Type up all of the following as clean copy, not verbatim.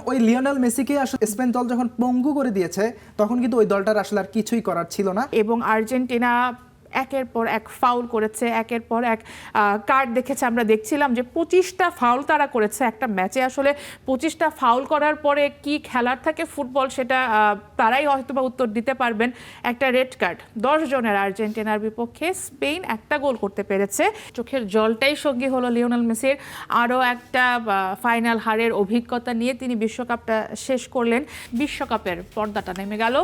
ওই লিওনেল মেসিকে আসলে স্পেন দল যখন পঙ্গু করে দিয়েছে তখন কিন্তু ওই দলটার আসলে আর কিছুই করার ছিল না। এবং আর্জেন্টিনা একের পর এক ফাউল করেছে, একের পর এক কার্ড দেখেছে। আমরা দেখছিলাম যে 25টা ফাউল তারা করেছে একটা ম্যাচে। আসলে 25টা ফাউল করার পরে কি খেলার থাকে ফুটবল, সেটা তারাই হয়তোবা উত্তর দিতে পারবেন। একটা রেড কার্ড 10 জনের আর্জেন্টিনার বিপক্ষে স্পেন একটা গোল করতে পেরেছে। চোখের জলটাই সঙ্গী হলো লিওনেল মেসির। আরও একটা ফাইনাল হারের অভিজ্ঞতা নিয়ে তিনি বিশ্বকাপটা শেষ করলেন। বিশ্বকাপের পর্দাটা নেমে গেল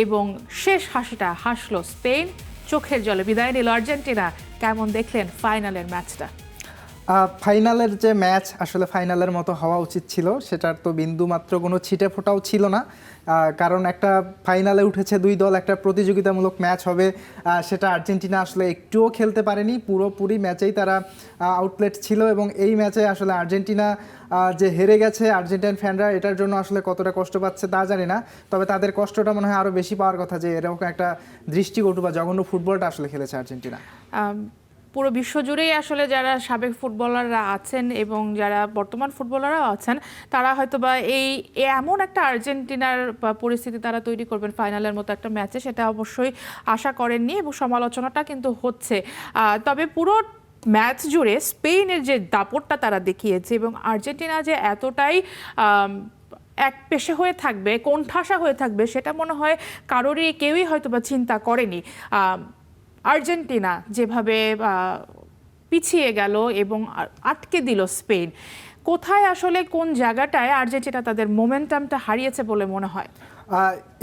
এবং শেষ হাসিটা হাসলো স্পেন, চোখের জলে বিদায় নিল আর্জেন্টিনা। কেমন দেখলেন ফাইনালের ম্যাচটা? ফাইনালের যে ম্যাচ আসলে ফাইনালের মতো হওয়া উচিত ছিল, সেটার তো বিন্দু মাত্র কোনো ছিটে ফোটাও ছিল না। কারণ একটা ফাইনালে উঠেছে দুই দল, একটা প্রতিযোগিতামূলক ম্যাচ হবে, সেটা আর্জেন্টিনা আসলে একটুও খেলতে পারেনি। পুরোপুরি ম্যাচেই তারা আউটলেট ছিল এবং এই ম্যাচে আসলে আর্জেন্টিনা যে হেরে গেছে, আর্জেন্টাইন ফ্যানরা এটার জন্য আসলে কতটা কষ্ট পাচ্ছে তা জানি না। তবে তাদের কষ্টটা মনে হয় আরও বেশি পাওয়ার কথা যে এরকম একটা দৃষ্টিকটু বা জঘন্য ফুটবলটা আসলে খেলেছে আর্জেন্টিনা। পুরো বিশ্বজুড়েই আসলে যারা সাবেক ফুটবলাররা আছেন এবং যারা বর্তমান ফুটবলাররাও আছেন, তারা হয়তোবা এমন একটা আর্জেন্টিনার পরিস্থিতি তারা তৈরি করবেন ফাইনালের মতো একটা ম্যাচে, সেটা অবশ্যই আশা করেননি এবং সমালোচনাটা কিন্তু হচ্ছে। তবে পুরো ম্যাচ জুড়ে স্পেনের যে দাপটটা তারা দেখিয়েছে এবং আর্জেন্টিনা যে এতটাই এক পেশে হয়ে থাকবে, কোণঠাসা হয়ে থাকবে, সেটা মনে হয় কারোরই কেউই হয়তোবা চিন্তা করেনি। আর্জেন্টিনা যেভাবে পিছিয়ে গেল এবং আটকে দিল স্পেন, কোথায় আসলে কোন জায়গাটায় আর্জেন্টিনা তাদের মোমেন্টামটা হারিয়েছে বলে মনে হয়?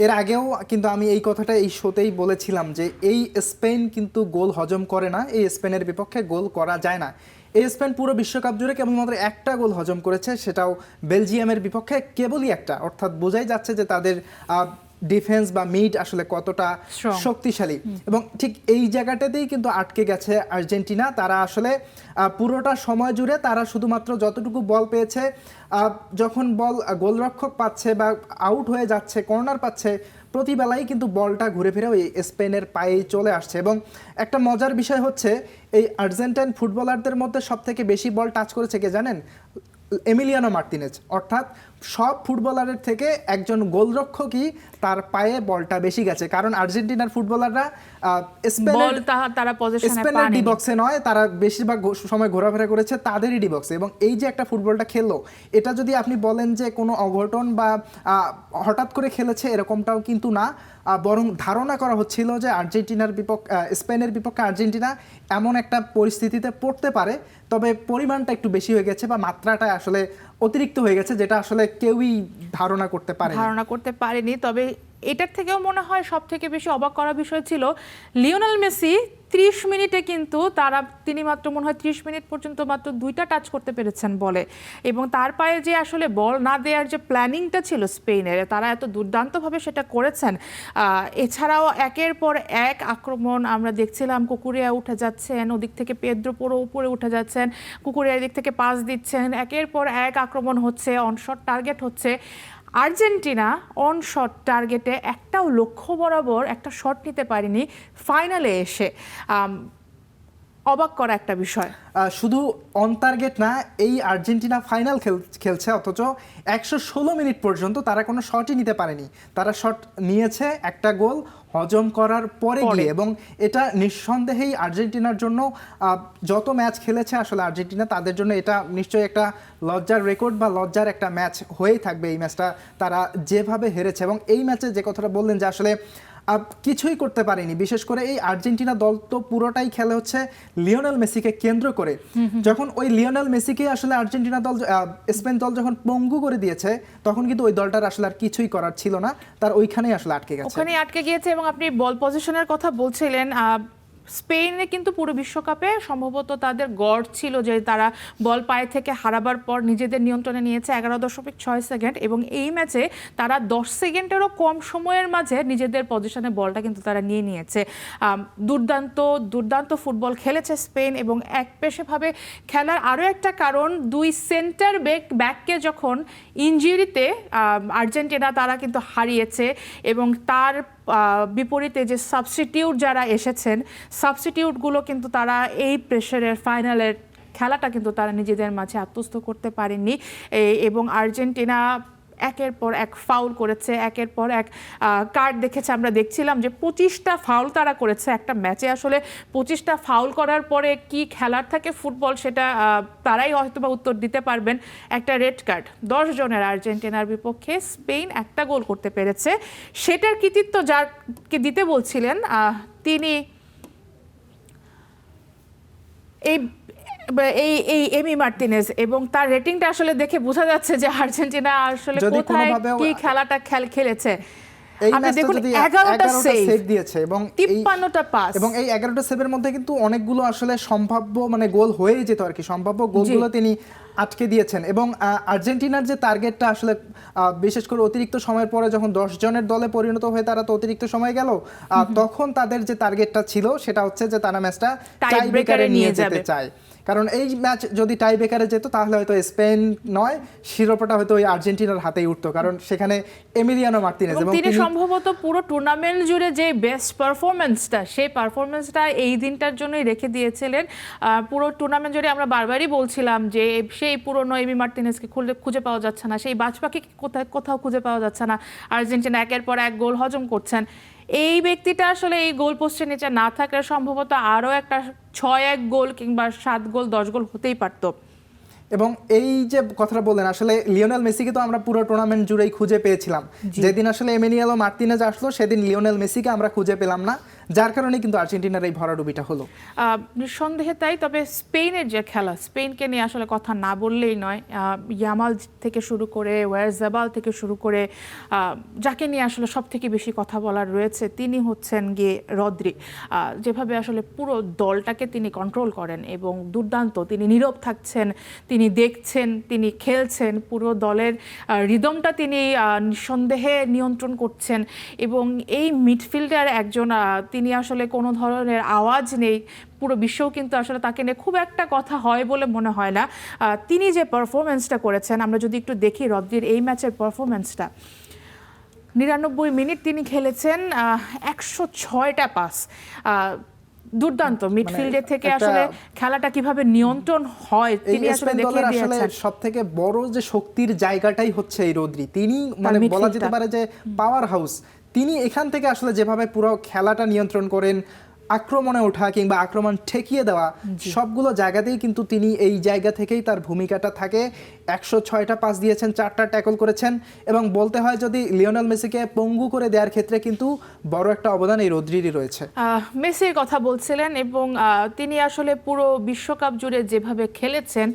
এর আগেও কিন্তু আমি এই কথাটা এই শোতেই বলেছিলাম যে এই স্পেন কিন্তু গোল হজম করে না, এই স্পেনের বিপক্ষে গোল করা যায় না। এই স্পেন পুরো বিশ্বকাপ জুড়ে কেবলমাত্র একটা গোল হজম করেছে, সেটাও বেলজিয়ামের বিপক্ষে, কেবলই একটা। অর্থাৎ বোঝাই যাচ্ছে যে তাদের ডিফেন্স বা মিড আসলে কতটা শক্তিশালী। এবং ঠিক এই জায়গাটাতেই কিন্তু আটকে গেছে আর্জেন্টিনা। তারা আসলে পুরোটা সময় জুড়ে তারা শুধুমাত্র যতটুকু বল পেয়েছে, যখন বল গোলরক্ষক পাচ্ছে বা আউট হয়ে যাচ্ছে, কর্নার পাচ্ছে, প্রতিবেলাই কিন্তু বলটা ঘুরে ফিরে ওই স্পেনের পায়েই চলে আসছে। এবং একটা মজার বিষয় হচ্ছে এই আর্জেন্টাইন ফুটবলারদের মধ্যে সবথেকে বেশি বল টাচ করেছে কে জানেন? Emiliano Martinez. অর্থাৎ সব ফুটবলারের থেকে একজন গোলরক্ষকই তার পায়ে বলটা বেশি গেছে। কারণ আর্জেন্টিনার ফুটবলাররা স্পেনের ডি বক্সে নয়, তারা বেশিরভাগ সময় ঘোরাফেরা করেছে তাদেরই ডি বক্সে। এবং এই যে একটা ফুটবলটা খেললো, এটা যদি আপনি বলেন যে কোনো অঘটন বা হঠাৎ করে খেলেছে, এরকমটাও কিন্তু না। বরং ধারণা করা হচ্ছিল যে স্পেনের বিপক্ষে আর্জেন্টিনা এমন একটা পরিস্থিতিতে পড়তে পারে, তবে পরিমাণটা একটু বেশি হয়ে গেছে বা মাত্রাটা আসলে অতিরিক্ত হয়ে গেছে, যেটা আসলে কেউই ধারণা করতে পারেনি। তবে এটার থেকেও মনে হয় সব থেকে বেশি অবাক করার বিষয় ছিল লিওনেল মেসি 30 মিনিটে কিন্তু তিনি মাত্র মনে হয় 30 মিনিট পর্যন্ত মাত্র 2টা টাচ করতে পেরেছেন বলে। এবং তার পায়ে যে আসলে বল না দেওয়ার যে প্ল্যানিংটা ছিল স্পেনের, তারা এত দুর্দান্তভাবে সেটা করেছেন। এছাড়াও একের পর এক আক্রমণ আমরা দেখছিলাম। কুকুরিয়া উঠে যাচ্ছেন, ওদিক থেকে পেদ্রো পুরো উপরে উঠে যাচ্ছেন, কুকুরিয়ার দিক থেকে পাস দিচ্ছেন, একের পর এক আক্রমণ হচ্ছে, অনশট টার্গেট হচ্ছে। আর্জেন্টিনা অন শট টার্গেটে একটাও লক্ষ্য বরাবর একটা শট নিতে পারেনি ফাইনালে এসে। অবাক করা একটা বিষয়। শুধু অন টার্গেট না, এই আর্জেন্টিনা ফাইনাল খেলছে, অথচ 116 মিনিট পর্যন্ত তারা কোনো শটই নিতে পারেনি। তারা শট নিয়েছে একটা গোল হজম করার পরে গিয়ে। এবং এটা নিঃসন্দেহেই আর্জেন্টিনার জন্য, যত ম্যাচ খেলেছে আসলে আর্জেন্টিনা, তাদের জন্য এটা নিশ্চয়ই একটা লজ্জার রেকর্ড বা লজ্জার একটা ম্যাচ হয়েই থাকবে এই ম্যাচটা, তারা যেভাবে হেরেছে। এবং এই ম্যাচে যে কথাটা বললেন যে আসলে কিছুই করতে পারেনি, বিশেষ করে এই আর্জেন্টিনা দল তো পুরোটাই খেলে হচ্ছে লিওনেল মেসিকে কেন্দ্র করে। যখন ওই লিওনেল মেসিকে আসলে আর্জেন্টিনা দল, স্পেন দল যখন পঙ্গু করে দিয়েছে, তখন কিন্তু ওই দলটার আসলে আর কিছুই করার ছিল না, তার ওইখানেই আসলে আটকে গেছে। এবং আপনি বল পজিশনের কথা বলছিলেন, স্পেনে কিন্তু পুরো বিশ্বকাপে সম্ভবত তাদের গড় ছিল যে তারা বল পায়ে থেকে হারাবার পর নিজেদের নিয়ন্ত্রণে নিয়েছে 11.6 সেকেন্ড, এবং এই ম্যাচে তারা 10 সেকেন্ডেরও কম সময়ের মাঝে নিজেদের পজিশনে বলটা কিন্তু তারা নিয়ে নিয়েছে। দুর্দান্ত ফুটবল খেলেছে স্পেন। এবং একপেশেভাবে খেলার আরও একটা কারণ, দুই সেন্টার ব্যাককে যখন ইনজুরিতে আর্জেন্টিনা তারা কিন্তু হারিয়েছে, এবং তার বিপরীতে যে সাবস্টিটিউট যারা এসেছেন, সাবস্টিটিউটগুলো কিন্তু তারা এই প্রেশারের ফাইনালের খেলাটা কিন্তু তারা নিজেদের মাঝে আত্মস্থ করতে পারেননি। এবং আর্জেন্টিনা একের পর এক ফাউল করেছে, একের পর এক কার্ড দেখেছে। আমরা দেখছিলাম যে 25টা ফাউল তারা করেছে একটা ম্যাচে। আসলে 25টা ফাউল করার পরে কি খেলার থাকে ফুটবল, সেটা তারাই হয়তোবা উত্তর দিতে পারবেন। একটা রেড কার্ড 10 জনের আর্জেন্টিনার বিপক্ষে স্পেন একটা গোল করতে পেরেছে, সেটার কৃতিত্ব যাকে দিতে বলছিলেন তিনি এই এই এই এমি মার্টিনেজ, এবং তার রেটিংটা আসলে দেখে বোঝা যাচ্ছে যে আর্জেন্টিনা আসলে কোথায় কি খেলাটা খেলেছে। এই আপনি ম্যাচটা দেখুন যদি 11টা 11টা সেভ দিয়েছে এবং 53টা পাস, এবং এই 11টা সেভের মধ্যে কিন্তু অনেকগুলো আসলে সম্ভাব্য মানে গোল হয়েই যেত আর কি, সম্ভাব্য গোলগুলো তিনি আটকে দিয়েছেন। এবং আর্জেন্টিনার যে টার্গেটটা আসলে বিশেষ করে অতিরিক্ত সময়ের পরে যখন 10 জনের দলে পরিণত হয়ে তারা তো অতিরিক্ত সময় গেল, তখন তাদের যে টার্গেটটা ছিল সেটা হচ্ছে যে তারা ম্যাচটা টাই ব্রেকারে নিয়ে যেতে চায়। কারণ এই ম্যাচ যদি টাই ব্রেকারে যেত তাহলে হয়তো স্পেন নয়, শিরোপাটা হয়তো ওই আর্জেন্টিনার হাতেই উঠতো, কারণ সেখানে এমিলিয়ানো মার্তিনেজ এবং তিনি সম্ভবত পুরো টুর্নামেন্ট জুড়ে যে বেস্ট পারফরমেন্সটা, সেই পারফরমেন্সটা এই দিনটার জন্যই রেখে দিয়েছিলেন। পুরো টুর্নামেন্ট জুড়ে আমরা বারবারই বলছিলাম যে সেই পুরনো এমি মার্টিনেজকে খুঁজে পাওয়া যাচ্ছে না, সেই বাজপাখি কোথাও খুঁজে পাওয়া যাচ্ছে না। আর্জেন্টিনা একের পর এক গোল হজম করছেন। এই ব্যক্তিটা আসলে এই গোল পোস্টের নিচে না থাকলে সম্ভবত আরও একটা 6-1 গোল কিংবা 7 গোল 10 গোল হতেই পারতো। এবং এই যে কথাটা বললেন, আসলে লিওনেল মেসিকে তো আমরা পুরো টুর্নামেন্ট জুড়েই খুঁজে পেয়েছিলাম। যেদিন আসলে এমিলিয়ানো মার্তিনেজ আসলো সেদিন লিওনেল মেসিকে আমরা খুঁজে পেলাম না, যার কারণে কিন্তু আর্জেন্টিনার এই ভরাডুবিটা হলো। নিঃসন্দেহে তাই। তবে স্পেনের যে খেলা, স্পেনকে নিয়ে আসলে কথা না বললেই নয়। ইয়ামাল থেকে শুরু করে ওয়ারজাবাল থেকে শুরু করে যাকে নিয়ে আসলে সব থেকে বেশি কথা বলার রয়েছে তিনি হচ্ছেন গিয়ে রদ্রি। যেভাবে আসলে পুরো দলটাকে তিনি কন্ট্রোল করেন এবং দুর্দান্ত, তিনি নীরব থাকছেন, তিনি দেখছেন, তিনি খেলছেন, পুরো দলের রিদমটা তিনি নিঃসন্দেহে নিয়ন্ত্রণ করছেন। এবং এই মিডফিল্ডার একজন, তিনি আসলে কোনো ধরনের আওয়াজ নেই, পুরো বিশ্বও কিন্তু আসলে তাকে নিয়ে খুব একটা কথা হয় বলে মনে হয় না। তিনি যে পারফরমেন্সটা করেছেন, আমরা যদি একটু দেখি রদ্রির এই ম্যাচের পারফরমেন্সটা, 99 মিনিট তিনি খেলেছেন, 106টা পাস। দুর্দান্ত মিডফিল্ডে থেকে আসলে খেলাটা কিভাবে নিয়ন্ত্রণ হয় তিনি আসলে দেখিয়ে দিয়েছেন। সবথেকে বড় যে শক্তির জায়গাটাই হচ্ছে এই রদ্রি, তিনি মানে বলা যেতে পারে যে পাওয়ার হাউস। তিনি এখান থেকে আসলে যেভাবে পুরো খেলাটা নিয়ন্ত্রণ করেন, আক্রমণে ওঠা কিংবা আক্রমণ ঠেকিয়ে দেওয়া, সবগুলো জায়গাতেই কিন্তু তিনি এই জায়গা থেকেই তার ভূমিকাটা থাকে। 106টা পাস দিয়েছেন, 4টা ট্যাকল করেছেন, এবং বলতে হয় যদি লিওনেল মেসিকে পঙ্গু করে দেওয়ার ক্ষেত্রে কিন্তু বড় একটা অবদান এই রদ্রিরই রয়েছে। মেসির কথা বলছিলেন এবং তিনি আসলে পুরো বিশ্বকাপ জুড়ে যেভাবে খেলেছেন,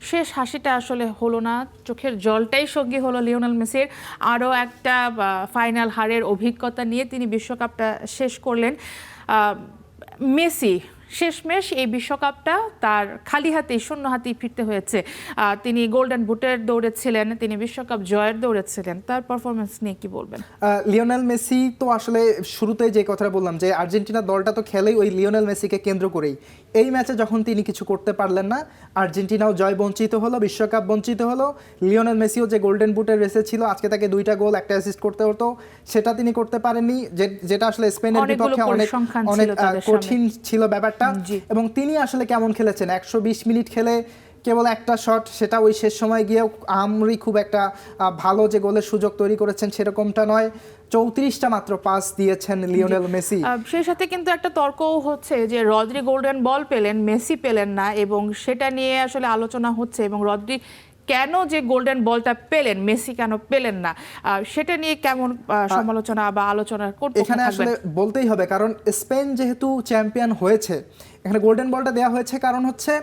শেষ হাসিটা আসলে হলো না, চোখের জলটাই সঙ্গী হলো লিওনেল মেসির। আরও একটা ফাইনাল হারের অভিজ্ঞতা নিয়ে তিনি বিশ্বকাপটা শেষ করলেন। মেসি শেষমেশ এই বিশ্বকাপটা তার খালি হাতেই, শূন্য হাতেই ফিরতে হয়েছে। তিনি গোল্ডেন বুটের দৌড়েছিলেন, তিনি বিশ্বকাপ জয়ের দৌড়েছিলেন। তার পারফরমেন্স নিয়ে কি বলবেন? লিওনেল মেসি তো আসলে শুরুতেই যে কথাটা বললাম যে আর্জেন্টিনা দলটা তো খেলেই ওই লিওনেল মেসিকে কেন্দ্র করেই। এই ম্যাচে যখন তিনি কিছু করতে পারলেন না, আর্জেন্টিনাও জয় বঞ্চিত হলো, বিশ্বকাপ বঞ্চিত হলো। লিওনেল মেসিও যে গোল্ডেন বুটের রেসে ছিল, আজকে তাকে 2টা গোল 1টা অ্যাসিস্ট করতে হতো, সেটা তিনি করতে পারেননি, যেটা আসলে স্পেনের বিপক্ষে অনেক কঠিন ছিল ব্যাপারটা। এবং তিনি আসলে কেমন খেলেছেন, 120 মিনিট খেলে কেবল একটা শট, সেটা ওই শেষ সময় গিয়েও আমরি খুব একটা ভালো যে গোলের সুযোগ তৈরি করেছেন সেরকমটা নয়। 34টা মাত্র পাস দিয়েছেন লিওনেল মেসি। সেই সাথে কিন্তু একটা তর্কও হচ্ছে যে রদ্রি গোল্ডেন বল পেলেন, মেসি পেলেন না, এবং সেটা নিয়ে আসলে আলোচনা হচ্ছে। এবং রদ্রি কেন যে গোল্ডেন বলটা পেলেন, মেসি কেন পেলেন না, সেটা নিয়ে কেমন সমালোচনা বা আলোচনা করতে এখানে আসলে বলতেই হবে, কারণ স্পেন যেহেতু চ্যাম্পিয়ন হয়েছে, এখানে গোল্ডেন বলটা দেওয়া হয়েছে কারণ হচ্ছে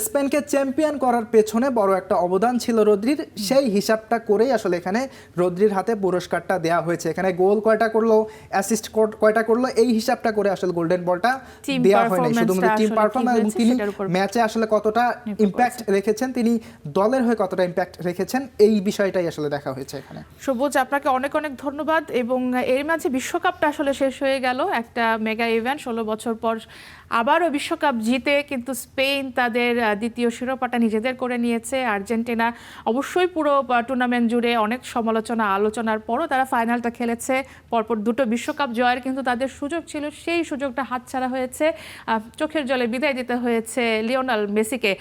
স্পেনকে চ্যাম্পিয়ন করার পেছনে বড় একটা অবদান ছিল রদ্রির। সেই হিসাবটা করেই আসলে এখানে রদ্রির হাতে পুরস্কারটা দেওয়া হয়েছে। এখানে গোল কয়টা করলো, অ্যাসিস্ট কয়টা করলো, এই হিসাবটা করে আসলে গোল্ডেন বলটা দেওয়া হয়নি। শুধুমাত্র টিম পারফরম্যান্স এবং তিনি ম্যাচে আসলে কতটা ইম্প্যাক্ট রেখেছেন, তিনি দলের হয়ে কতটা ইম্প্যাক্ট রেখেছেন, এই বিষয়টাই আসলে দেখা হয়েছে এখানে। সবুজ, আপনাকে অনেক অনেক ধন্যবাদ। এবং এর মাঝে বিশ্বকাপটা আসলে শেষ হয়ে গেল, একটা মেগা ইভেন্ট। 16 বছর পর আবারও বিশ্বকাপ জিতে কিন্তু স্পেন তাদের দ্বিতীয় শিরোপাটা নিজেদের করে নিয়েছে। আর্জেন্টিনা অবশ্যই পুরো টুর্নামেন্ট জুড়ে অনেক সমালোচনা আলোচনার পরও তারা ফাইনালটা খেলেছে। পরপর 2টো বিশ্বকাপ জয়ের কিন্তু তাদের সুযোগ ছিল, সেই সুযোগটা হাতছাড়া হয়েছে। চোখের জলে বিদায় দিতে হয়েছে লিওনেল মেসিকে।